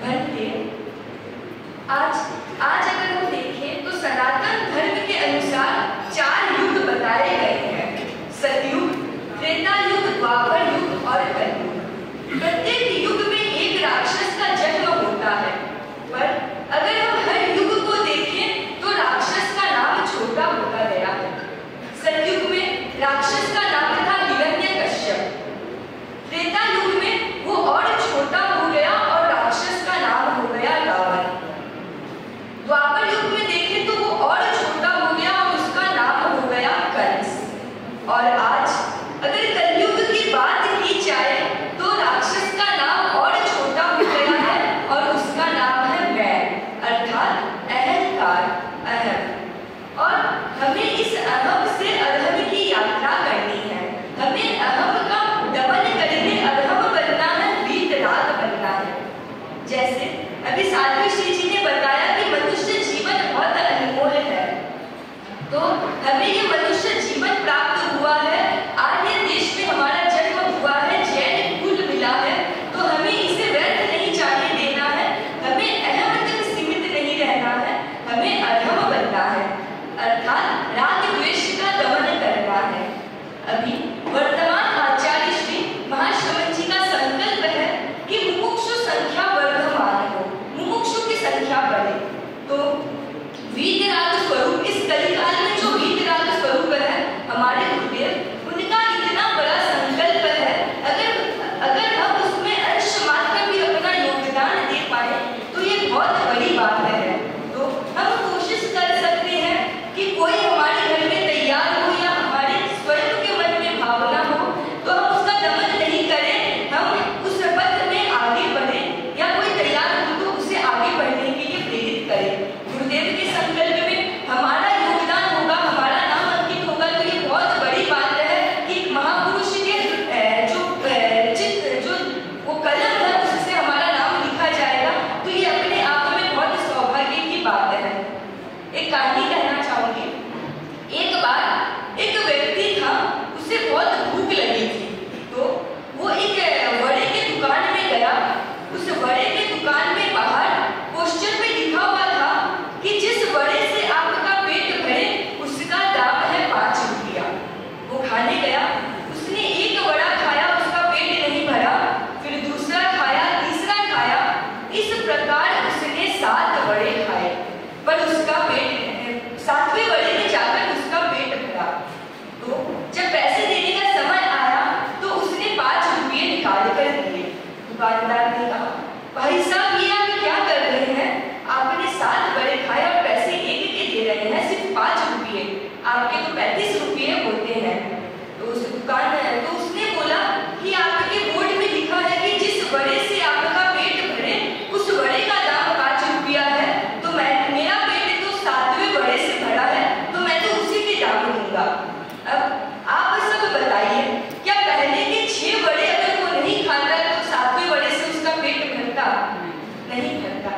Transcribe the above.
घंटे। आज अगर हम देखें तो सनातन धर्म के अनुसार 4 युग बताए गए हैं: सतयुग, त्रेता युग, द्वापर युग और कलयुग। प्रत्येक युग में एक राक्षस का जन्म होता है, पर अगर हम हर युग को देखें तो राक्षस का नाम छोटा होता गया है। सतयुग में राक्षस का नाम था हिरण्यकश्यप। त्रेता युग में वो और छोटा हो गया और राक्षस का नाम हो गया रावण। द्वापर युग में देखें तो वो और छोटा हो गया और उसका नाम हो गया कंस। और आज अगर कलयुग की बात की जाए तो राक्षस का नाम और छोटा हो गया है और उसका नाम है मैं, अर्थात अहंकार, अहम। और हमें इस अहम से अधम की यात्रा करनी है। हमें अहम का दमन करके अधम बनना है, वीतराग बनना है। जैसे अभी साध्वी श्री जी ने बताया कि मनुष्य जीवन बहुत अनमोल है, तो हमें ये मनुष्य जीवन प्राप्त हुआ है, आर्य देश में हमारा जन्म हुआ है, जैन कुल मिला है, तो हमें इसे व्यर्थ नहीं जाने देना है। हमें अहम तक सीमित नहीं रहना है, हमें अधम बनना है, अर्थात राग द्वेष का दमन करना है। अभी वर्तमान आचार्य श्री महाश्रवण जी का संकल्प है कि मुमुक्षु संख्या वर्धमान हो, मुमुक्षु की संख्या बढ़े। तो वीतराग स्वरूप, इस कलिकाल में जो वीतराग स्वरूप है हमारे गुरुदेव, उनका इतना बड़ा संकल्प है, अगर हम उसमें अंश मात्र भी अपना योगदान दे पाए तो ये बहुत बड़ी बात है। तो हम कोशिश कर सकते हैं कि कोई हमारे घर में तैयार हो या हमारे स्वयं के मन में भावना हो तो हम उसका दमन नहीं करें, हम उस पथ में आगे बढ़ें, या कोई तैयार हो तो उसे आगे बढ़ने के लिए प्रेरित करें। गुरुदेव के संकल्प में हमारा योगदान होगा, हमारा नाम अंकित होगा, तो ये बहुत बड़ी बात है कि महापुरुष के जो वो कलम है उससे हमारा नाम लिखा जाएगा। तो ये अपने आप में बहुत सौभाग्य की बात है। एक कहानी कहना चाहूंगी। एक बार एक व्यक्ति था, उसे बहुत भूख लगी थी, तो वो एक वड़े के दुकान में गया। उस वड़े के दुकान में बाहर पोस्टर पे लिखा हुआ था कि जिस वड़े से आपका पेट भरे उसका दाम है 5 रुपया। वो खाने गया, उसने एक वड़ा खाया, उसका पेट नहीं भरा, फिर दूसरा खाया, तीसरा खाया, इस प्रकार उसने 7 वड़े खाए, पर उसका पेट 7वें वड़े में जाकर उसका पेट भरा। तो जब पैसे देने का समय आया तो उसने 5 रुपये निकाल कर दिए। दुकानदार ने कहा, भाई साहब ये आप क्या कर रहे हैं? आपने 7 वड़े खाए और पैसे एक के दे रहे हैं, सिर्फ 5 रुपये, आपके तो 35 रुपये होते हैं। तो उसने बोला कि आपके बोर्ड में लिखा है कि जिस वड़े से आपका पेट भरे उस वड़े का दाम 5 रुपया है, तो मेरा पेट तो 7वें वड़े से भरा है, तो मैं तो उसी के दाम दूंगा। अब आप सब बताइए, क्या पहले के 6 वड़े अगर वो नहीं खाता तो 7वें वड़े से उसका पेट भरता? नहीं भरता।